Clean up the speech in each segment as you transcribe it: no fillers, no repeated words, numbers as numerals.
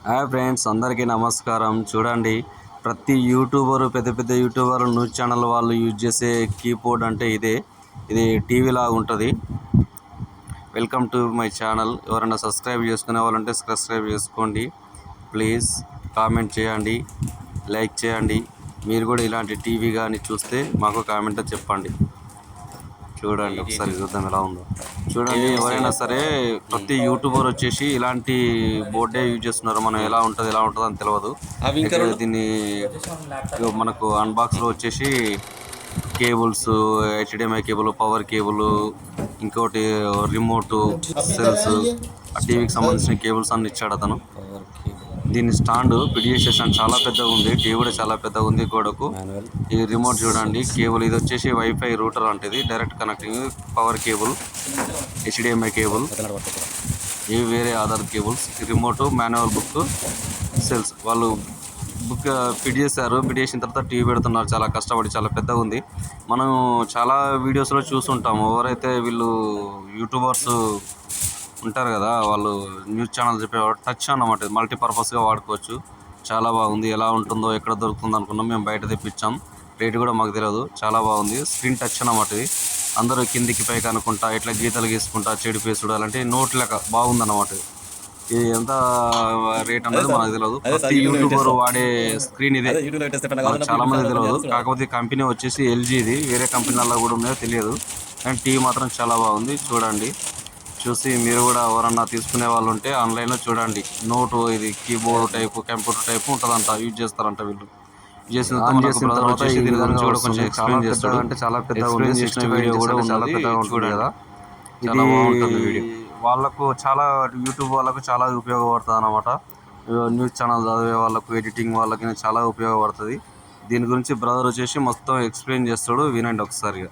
Hi friends, అందరికీ నమస్కారం. చూడండి, ప్రతి యూట్యూబరు, పెద్ద పెద్ద యూట్యూబర్, న్యూస్ ఛానల్ వాళ్ళు యూజ్ చేసే కీబోర్డ్ అంటే ఇది టీవీ లాగా ఉంటుంది. Welcome to my channel. ఎవరైనా సబ్స్క్రైబ్ చేసుకునే వాళ్ళంటే సబ్స్క్రైబ్ చేసుకోండి. ప్లీజ్ కామెంట్ చేయండి, లైక్ చేయండి. మీరు కూడా ఇలాంటి టీవీ కానీ చూస్తే మాకు కామెంట్లో చెప్పండి. చూడండి, ఒకసారి చూద్దాం ఎలా ఉందో. చూడండి, ఎవరైనా సరే ప్రతి యూట్యూబర్ వచ్చేసి ఇలాంటి బోర్డే యూజ్ చేస్తున్నారు. మనం ఎలా ఉంటుంది అని తెలియదు. దీన్ని మనకు అన్బాక్స్లో వచ్చేసి cables, HDMI cable, power cable, ఇంకోటి రిమోటు, సెల్స్, ఆ టీవీకి సంబంధించిన కేబుల్స్ అన్ని ఇచ్చాడు అతను. దీని స్టాండ్ పిడిఎస్ఎస్ చాలా పెద్దగా ఉంది. టీవీ కూడా చాలా పెద్దగా ఉంది గోడకు. ఈ రిమోట్ చూడండి, కేబుల్ ఇది వచ్చేసి వైఫై రూటర్ అంటే direct connecting, power cable, HDMI cable, ఇవి వేరే Aadhaar cables. Remote, manual book, cells. వాళ్ళు బుక్ ఫిట్ చేశారు. ఫిట్ చేసిన తర్వాత టీవీ పెడుతున్నారు. చాలా కష్టపడి, చాలా పెద్దగా ఉంది. మనం చాలా వీడియోస్లో చూస్తుంటాము. ఎవరైతే వీళ్ళు యూట్యూబర్స్ ఉంటారు కదా, వాళ్ళు న్యూస్ ఛానల్ చెప్పేవాడు టచ్ అన్నమాట. మల్టీపర్పస్గా వాడుకోవచ్చు. చాలా బాగుంది. ఎలా ఉంటుందో, ఎక్కడ దొరుకుతుందో అనుకున్నాం. మేము బయట తెప్పించాం. రేట్ కూడా మాకు తెలియదు. చాలా బాగుంది. స్క్రీన్ టచ్ అన్నమాట. ఇది అందరూ కిందికి పైకి అనుకుంటా ఇట్లా గీతలు గీసుకుంటా చెడు పేసి చూడాలంటే నోట్ లెక్క బాగుందన్నమాట. ఇది ఎంత రేట్ అనేది మనకు తెలియదు. ప్రతి యూట్యూబర్ వాడే స్క్రీన్ ఇదే. చాలా మంది తెలియదు. కాకపోతే కంపెనీ వచ్చేసి ఎల్జీ. ఇది వేరే కంపెనీలలో కూడా ఉన్నాయో తెలియదు, కానీ టీవీ మాత్రం చాలా బాగుంది. చూడండి, చూసి మీరు కూడా ఎవరన్నా తీసుకునే వాళ్ళు ఉంటే ఆన్లైన్లో చూడండి. నోటు ఇది కీబోర్డ్ టైపు, కంప్యూటర్ టైపు ఉంటుందంట. యూజ్ చేస్తారంట వీళ్ళు. చేసిన తర్వాత దీని గురించి కూడా కొంచెం ఎక్స్ప్లెయిన్ చేస్తాడు. అంటే చాలా పెద్దగా ఉంది. చేసిన వీడియో కూడా చాలా పెద్దగా ఉంటుంది కదా. చాలా బాగుంటుంది వీడియో. వాళ్ళకు చాలా యూట్యూబ్ వాళ్ళకు చాలా ఉపయోగపడుతుంది అన్నమాట. న్యూస్ ఛానల్ చదివే వాళ్ళకు, ఎడిటింగ్ వాళ్ళకి చాలా ఉపయోగపడుతుంది. దీని గురించి బ్రదర్ వచ్చేసి మొత్తం ఎక్స్ప్లెయిన్ చేస్తాడు. వినండి ఒకసారిగా.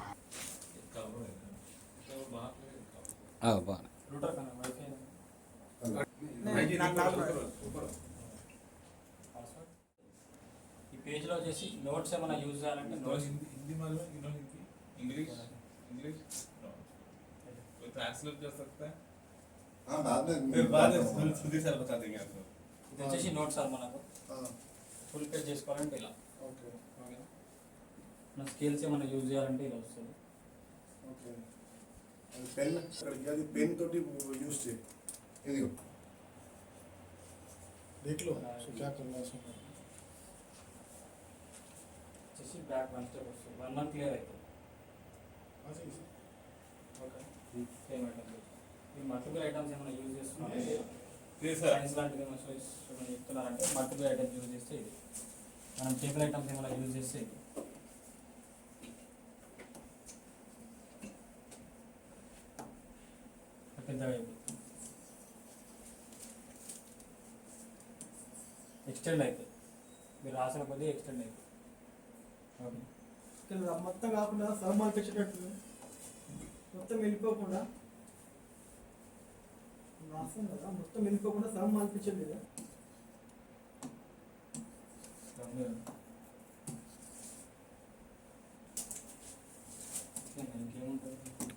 ఈ పేజ్లో వచ్చేసి నోట్స్ ఏమైనా యూజ్ చేయాలంటే నోట్స్ इंग्लिश कोई ट्रांसलेट कर सकता है? हाँ, बाद में खुद सर बता देंगे आपको. ఇది వచ్చేసి నోట్స్ సార్ మనకు ఫుల్ పేజ్ చేసుకోవాలంటే ఇలా. ఓకే ఓకేనా, మన స్కేల్స్ ఏమైనా యూజ్ చేయాలంటే ఇలా వస్తుంది. ఓకే, పెన్ అది పెన్ తోటి యూజ్ చేయి. ఇదిగో देख लो सो क्या करना है इसमें. వచ్చేసి బ్యాక్ వన్ స్టెప్ వస్తుంది. 1 మంత్ క్లియర్ అవుతుంది. Okay, same item. ఈ మల్టిపుల్ ఐటమ్స్ ఏమైనా యూజ్ చేస్తున్నారంటే సైన్స్ లాంటివి ఏమైనా చెప్తున్నారంటే మల్టిపుల్ ఐటమ్స్ యూజ్ చేస్తే ఇది. మనం టేబుల్ ఐటమ్స్ ఏమైనా యూజ్ చేస్తే ఇది. పెద్దగా ఎక్స్టెండ్ అవుతుంది. మీరు రాసిన కొద్దీ ఎక్స్టెండ్ అవుతుంది. ఓకే, మొత్తం కాకుండా సగమాలు తెచ్చేటట్టు మొత్తం వెళ్ళిపోకుండా రాస్తాం కదా, మొత్తం వెళ్ళిపోకుండా సగం మాల్పించండి కదా.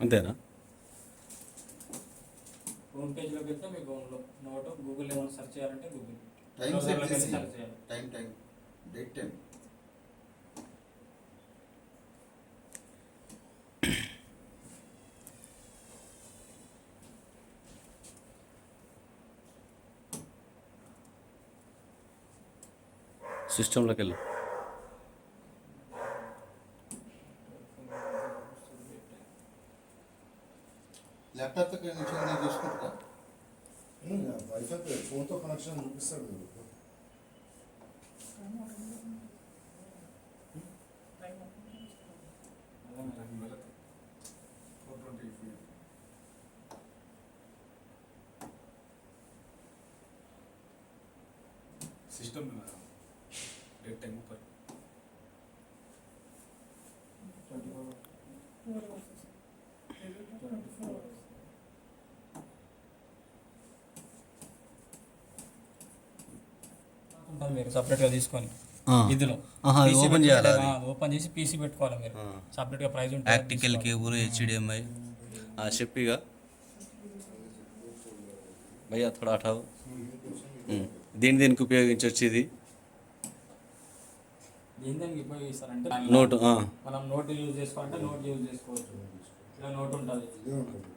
అంతేనా? హోమ్ పేజ్లోకి వెళ్తే మీకు నోట్ గూగుల్ ఏమైనా సెర్చ్ చేయాలంటే గూగుల్ टाइम से सेट చేయాలి. टाइम डेट टाइम సిస్టంలోకి వెళ్ళి लैपटॉप तक कनेक्शन చూసుకుంటా. వైఫై पे फोन तो कनेक्शन చూపిస్తాడు. सिस्टम में डेट टाइम ऊपर మీరు సపరేట్గా తీసుకొని ఇందులో ఓపెన్ చేయాలి. ఓపెన్ చేసి పీసీ పెట్టుకోవాలి. మీరు సపరేట్గా ప్రైస్ ఉంటుంది. Practical cable, HDMI. చెప్పిగా भैया थोड़ा हटाओ। దేనికి ఉపయోగించవచ్చు ఇది? దేనికి ఉపయోగిస్తారంటే నోటు మనం నోట్ యూజ్ చేసుకోవాలంటే నోట్ యూజ్ చేసుకోవచ్చు. ఇలా నోట్ ఉంటుంది. ఇదే ఉంటుంది.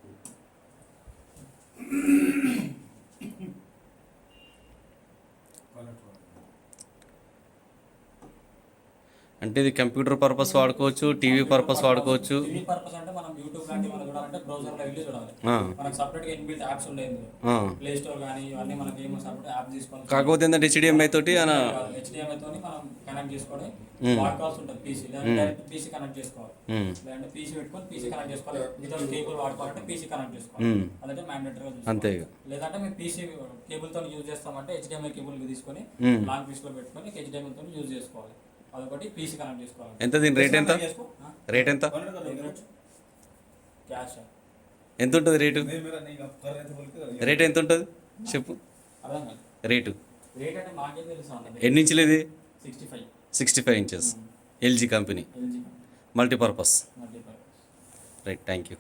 అంటే ఇది కంప్యూటర్ పర్పస్ వాడుకోవచ్చు, టీవీ పర్పస్ వాడుకోవచ్చు. టీవీ పర్పస్ అంటే మనం యూట్యూబ్ లాంటివి మనం చూడాలంటే బ్రౌజర్లో వెళ్ళి చూడాలి. ఆ, మనకు సపరేట్గా ఇన్బిల్ట్ యాప్స్ ఉండేది ఆ. ప్లే స్టోర్ కానీ ఇవన్నీ మనకి ఏమో సపరేట్ యాప్ తీసుకొని కాకపోతే ఏంటంటే HDMI తోటి HDMI తోని మనం కనెక్ట్ చేసుకొని మ్మ్. వాడుకోవాల్సి ఉంటుంది. పీసీ లేదంటే డైరెక్ట్ పీసీ కనెక్ట్ చేసుకోవాలి. మ్మ్. లేదంటే పీసీ పెట్టుకొని పీసీ కనెక్ట్ చేసుకోవాలి. వితౌట్ కేబుల్ వాడుకోవాలంటే పీసీ కనెక్ట్ చేసుకోవాలి. మ్మ్. అదంటే మ్యాండేటరీగా అంతే చూసుకోవాలి. ఇక. లేదంటే మేము పీసీ కేబుల్తో యూజ్ చేస్తామంటే HDMI కేబుల్ తీసుకొని మ్మ్. లాంగ్ పీస్లో పెట్టుకొని HDMI తో యూజ్ చేసుకోవాలి. అదొకటి పీసీ కనెక్ట్ చేసుకోవాలి. ఎంత దీని రేట్ ఎంత? రేట్ ఎంత? క్యాష్ ఎంత ఉంటుంది రేటు? రేట్ ఎంత ఉంటుంది చెప్పు. అర్థం కాదు. రేటు రేట్ అంటే మాకేం తెలుసు అన్నది. ఎన్ని ఇంచులు ఇది? 65 65 inches. LG company LG multipurpose. Multipurpose. Right, thank you.